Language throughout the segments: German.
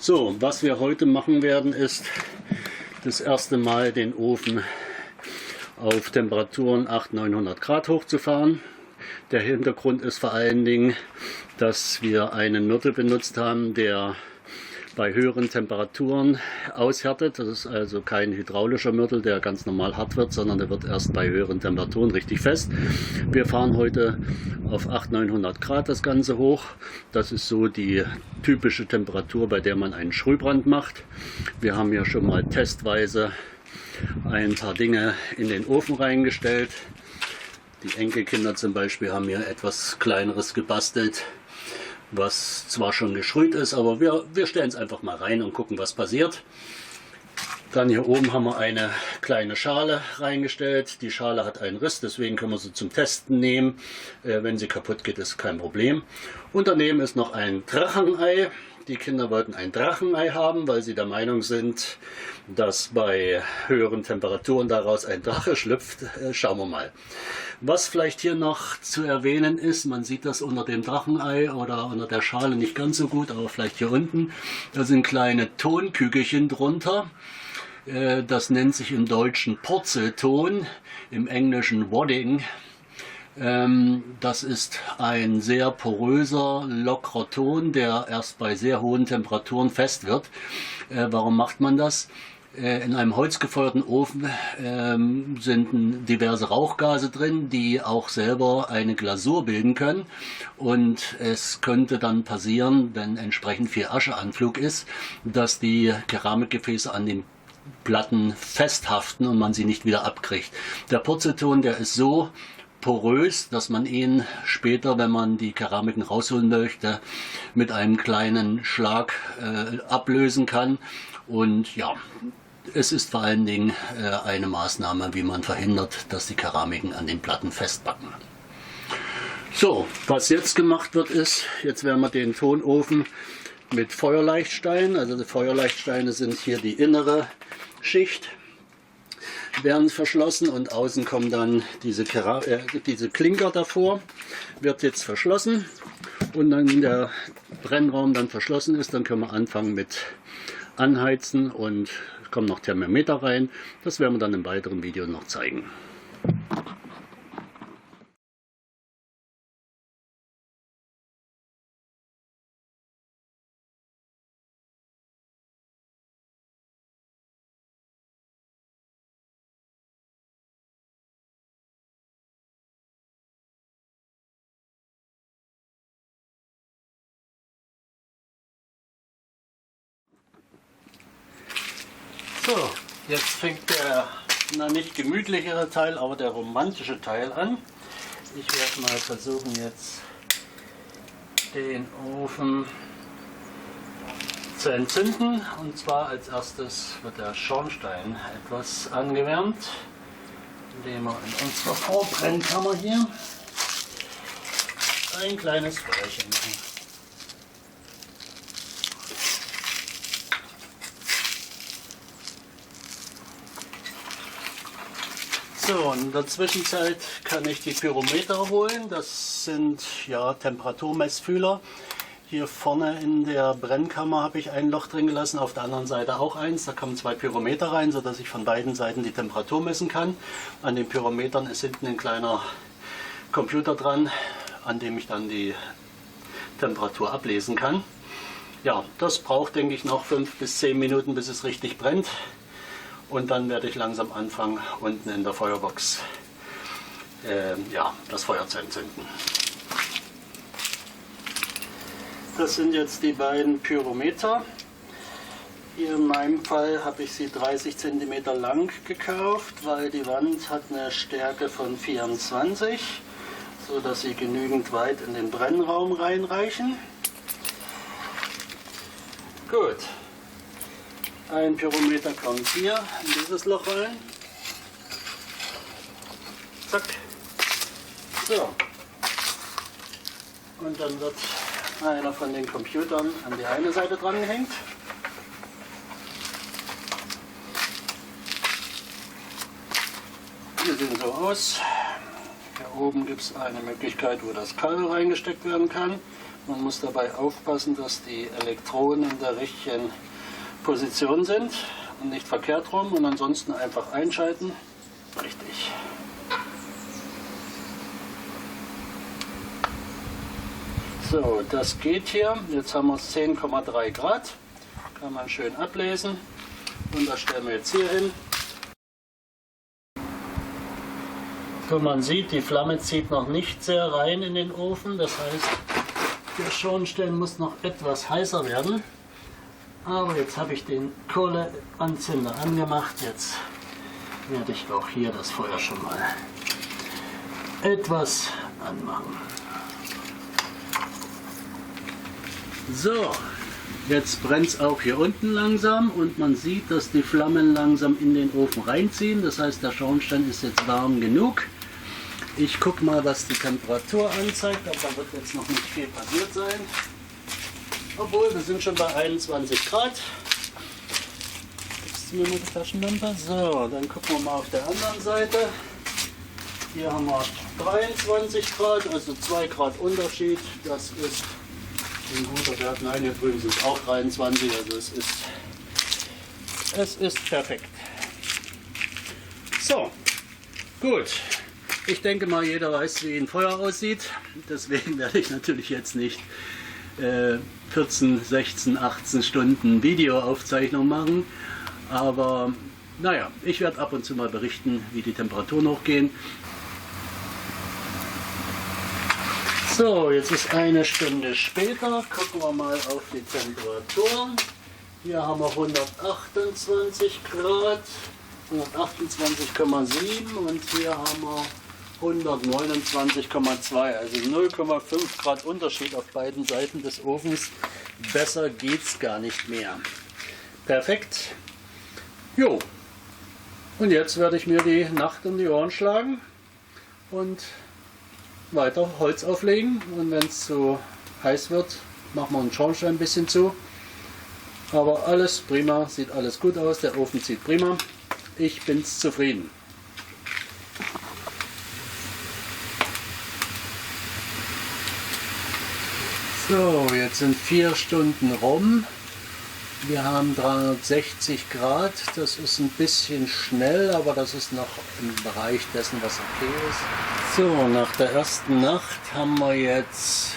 So, was wir heute machen werden, ist das erste Mal den Ofen auf Temperaturen 800-900 Grad hochzufahren. Der Hintergrund ist vor allen Dingen, dass wir einen Mörtel benutzt haben, der bei höheren Temperaturen aushärtet. Das ist also kein hydraulischer Mörtel, der ganz normal hart wird, sondern der wird erst bei höheren Temperaturen richtig fest. Wir fahren heute auf 800-900 Grad das Ganze hoch. Das ist so die typische Temperatur, bei der man einen Sprühbrand macht. Wir haben hier schon mal testweise ein paar Dinge in den Ofen reingestellt. Die Enkelkinder zum Beispiel haben hier etwas Kleineres gebastelt, was zwar schon geschrüht ist, aber wir stellen es einfach mal rein und gucken, was passiert. Dann hier oben haben wir eine kleine Schale reingestellt. Die Schale hat einen Riss, deswegen können wir sie zum Testen nehmen. Wenn sie kaputt geht, ist kein Problem. Und daneben ist noch ein Drachenei. Die Kinder wollten ein Drachenei haben, weil sie der Meinung sind, dass bei höheren Temperaturen daraus ein Drache schlüpft. Schauen wir mal. Was vielleicht hier noch zu erwähnen ist, man sieht das unter dem Drachenei oder unter der Schale nicht ganz so gut, aber vielleicht hier unten, da sind kleine Tonkügelchen drunter. Das nennt sich im Deutschen Purzelton, im Englischen Wadding. Das ist ein sehr poröser, lockerer Ton, der erst bei sehr hohen Temperaturen fest wird. Warum macht man das? In einem holzgefeuerten Ofen sind diverse Rauchgase drin, die auch selber eine Glasur bilden können. Und es könnte dann passieren, wenn entsprechend viel Ascheanflug ist, dass die Keramikgefäße an den Platten festhaften und man sie nicht wieder abkriegt. Der Purzelton, der ist so porös, dass man ihn später, wenn man die Keramiken rausholen möchte, mit einem kleinen Schlag ablösen kann. Und ja, es ist vor allen Dingen eine Maßnahme, wie man verhindert, dass die Keramiken an den Platten festbacken. So, was jetzt gemacht wird ist, jetzt werden wir den Tonofen mit Feuerleichtstein, also die Feuerleichtsteine sind hier die innere Schicht, werden verschlossen und außen kommen dann diese Klinker davor, wird jetzt verschlossen und dann der Brennraum dann verschlossen ist, dann können wir anfangen mit Anheizen und kommen noch Thermometer rein. Das werden wir dann im weiteren Video noch zeigen. So, jetzt fängt der nicht gemütlichere Teil, aber der romantische Teil an. Ich werde mal versuchen jetzt den Ofen zu entzünden, und zwar als erstes wird der Schornstein etwas angewärmt, indem wir in unserer Vorbrennkammer hier ein kleines Feuerchen machen. So, in der Zwischenzeit kann ich die Pyrometer holen. Das sind ja Temperaturmessfühler. Hier vorne in der Brennkammer habe ich ein Loch drin gelassen, auf der anderen Seite auch eins. Da kommen zwei Pyrometer rein, sodass ich von beiden Seiten die Temperatur messen kann. An den Pyrometern ist hinten ein kleiner Computer dran, an dem ich dann die Temperatur ablesen kann. Ja, das braucht, denke ich, noch 5 bis 10 Minuten, bis es richtig brennt. Und dann werde ich langsam anfangen, unten in der Feuerbox das Feuer zu entzünden. Das sind jetzt die beiden Pyrometer. Hier in meinem Fall habe ich sie 30 cm lang gekauft, weil die Wand hat eine Stärke von 24, so dass sie genügend weit in den Brennraum reinreichen. Gut. Ein Pyrometer kommt hier in dieses Loch rein. Zack. So. Und dann wird einer von den Computern an die eine Seite dran gehängt. Die sehen so aus. Hier oben gibt es eine Möglichkeit, wo das Kabel reingesteckt werden kann. Man muss dabei aufpassen, dass die Elektroden in der richtigen Position sind und nicht verkehrt rum, und ansonsten einfach einschalten. Richtig. So, das geht hier. Jetzt haben wir es 10,3 Grad. Kann man schön ablesen. Und das stellen wir jetzt hier hin. So, man sieht, die Flamme zieht noch nicht sehr rein in den Ofen. Das heißt, der Schornstein muss noch etwas heißer werden. Aber jetzt habe ich den Kohleanzünder angemacht. Jetzt werde ich auch hier das Feuer schon mal etwas anmachen. So, jetzt brennt es auch hier unten langsam und man sieht, dass die Flammen langsam in den Ofen reinziehen. Das heißt, der Schornstein ist jetzt warm genug. Ich gucke mal, was die Temperatur anzeigt, aber da wird jetzt noch nicht viel passiert sein. Obwohl, wir sind schon bei 21 Grad. Gibst du mir mal die Taschenlampe? So, dann gucken wir mal auf der anderen Seite. Hier haben wir 23 Grad, also 2 Grad Unterschied. Das ist ein guter Wert. Nein, hier drüben sind es auch 23, also es ist perfekt. So, gut. Ich denke mal, jeder weiß, wie ein Feuer aussieht. Deswegen werde ich natürlich jetzt nicht 14, 16, 18 Stunden Videoaufzeichnung machen. Aber naja, ich werde ab und zu mal berichten, wie die Temperaturen hochgehen. So, jetzt ist eine Stunde später. Gucken wir mal auf die Temperaturen. Hier haben wir 128 Grad, 128,7 und hier haben wir 129,2, also 0,5 Grad Unterschied auf beiden Seiten des Ofens. Besser geht's gar nicht mehr. Perfekt. Jo. Und jetzt werde ich mir die Nacht um die Ohren schlagen und weiter Holz auflegen. Und wenn es zu heiß wird, machen wir den Schornstein ein bisschen zu. Aber alles prima, sieht alles gut aus. Der Ofen zieht prima. Ich bin zufrieden. So, jetzt sind 4 Stunden rum. Wir haben 360 Grad. Das ist ein bisschen schnell, aber das ist noch im Bereich dessen, was okay ist. So, nach der ersten Nacht haben wir jetzt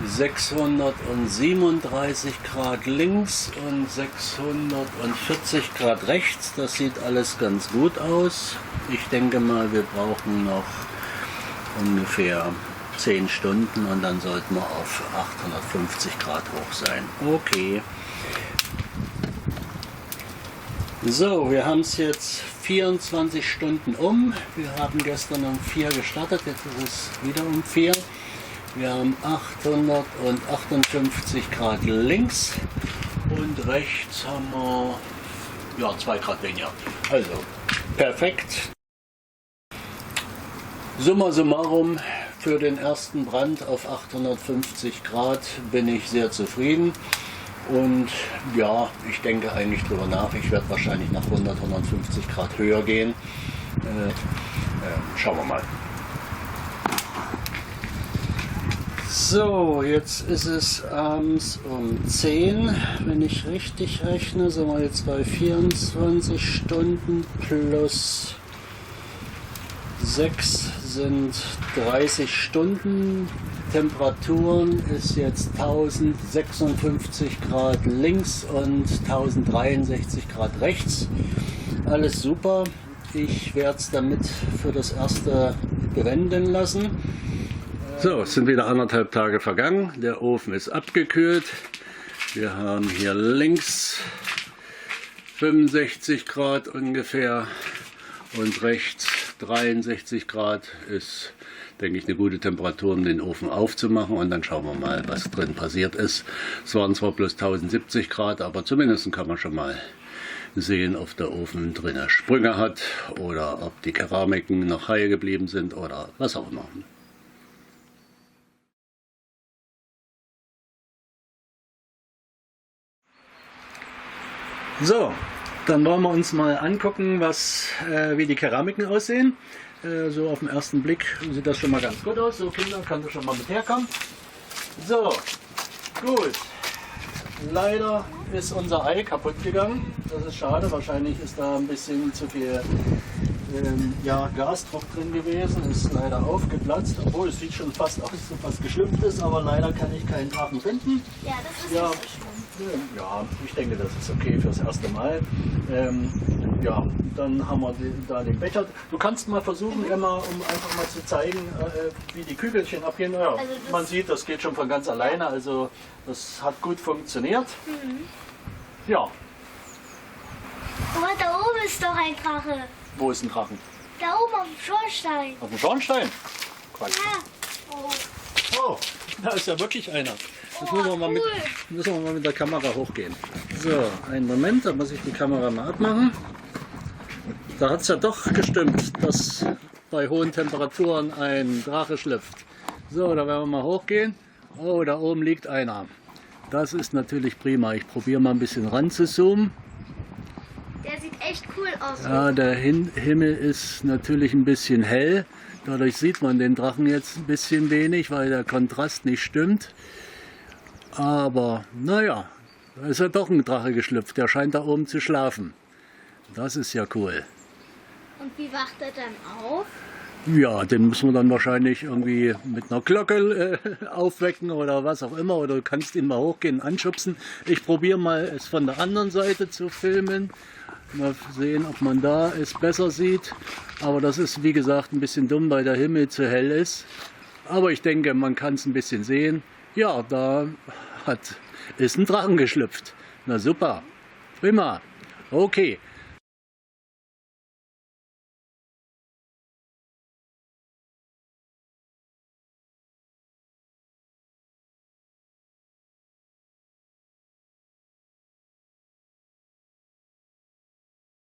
637 Grad links und 640 Grad rechts. Das sieht alles ganz gut aus. Ich denke mal, wir brauchen noch ungefähr 10 Stunden und dann sollten wir auf 850 Grad hoch sein. Okay. So, wir haben es jetzt 24 Stunden um. Wir haben gestern um 4 gestartet, jetzt ist es wieder um 4. Wir haben 858 Grad links und rechts haben wir ja, 2 Grad weniger. Also perfekt. Summa summarum, für den ersten Brand auf 850 Grad bin ich sehr zufrieden. Und ja, ich denke eigentlich drüber nach. Ich werde wahrscheinlich nach 100, 150 Grad höher gehen. Schauen wir mal. So, jetzt ist es abends um 10. Wenn ich richtig rechne, sind wir jetzt bei 24 Stunden plus 6 sind 30 Stunden. Temperaturen ist jetzt 1056 Grad links und 1063 Grad rechts. Alles super. Ich werde es damit für das erste bewenden lassen. So, es sind wieder 1,5 Tage vergangen. Der Ofen ist abgekühlt. Wir haben hier links 65 Grad ungefähr und rechts 63 Grad ist, denke ich, eine gute Temperatur, um den Ofen aufzumachen, und dann schauen wir mal, was drin passiert ist. Es waren zwar bloß 1070 Grad, aber zumindest kann man schon mal sehen, ob der Ofen drinnen Sprünge hat oder ob die Keramiken noch heil geblieben sind oder was auch immer. So, dann wollen wir uns mal angucken, wie die Keramiken aussehen. So auf den ersten Blick sieht das schon mal ganz gut aus. So, Kinder, kannst du schon mal mit herkommen. So, gut. Leider ist unser Ei kaputt gegangen. Das ist schade. Wahrscheinlich ist da ein bisschen zu viel ja, Gasdruck drin gewesen. Ist leider aufgeplatzt. Obwohl es sieht schon fast aus, als ob was geschlüpft ist. Aber leider kann ich keinen Drachen finden. Ja, das ist Ja. nicht so schlimm. Ja, ich denke, das ist okay fürs erste Mal. Ja, dann haben wir da den Becher. Du kannst mal versuchen, Emma, um einfach mal zu zeigen, wie die Kügelchen abgehen. Ja, Also das- man sieht, das geht schon von ganz alleine. Also das hat gut funktioniert. Ja, Aber da oben ist doch ein Drache. wo ist ein Drachen? Da oben auf dem Schornstein. Auf dem Schornstein? Quatsch. Ja. Oh. Oh, da ist ja wirklich einer. Jetzt müssen wir mal mit der Kamera hochgehen. So, einen Moment, da muss ich die Kamera mal abmachen. Da hat es ja doch gestimmt, dass bei hohen Temperaturen ein Drache schlüpft. So, da werden wir mal hochgehen. Oh, da oben liegt einer. Das ist natürlich prima. Ich probiere mal ein bisschen ran zu zoomen. Der sieht echt cool aus. Ja, der Himmel ist natürlich ein bisschen hell. Dadurch sieht man den Drachen jetzt ein bisschen wenig, weil der Kontrast nicht stimmt. Aber naja, da ist ja doch ein Drache geschlüpft. Der scheint da oben zu schlafen. Das ist ja cool. Und wie wacht er dann auf? Ja, den müssen wir dann wahrscheinlich irgendwie mit einer Glocke aufwecken oder was auch immer. Oder du kannst ihn mal hochgehen und anschubsen. Ich probiere mal, es von der anderen Seite zu filmen. Mal sehen, ob man da es besser sieht. Aber das ist, wie gesagt, ein bisschen dumm, weil der Himmel zu hell ist. Aber ich denke, man kann es ein bisschen sehen. Ja, da ist ein Drachen geschlüpft. Na super, prima. Okay,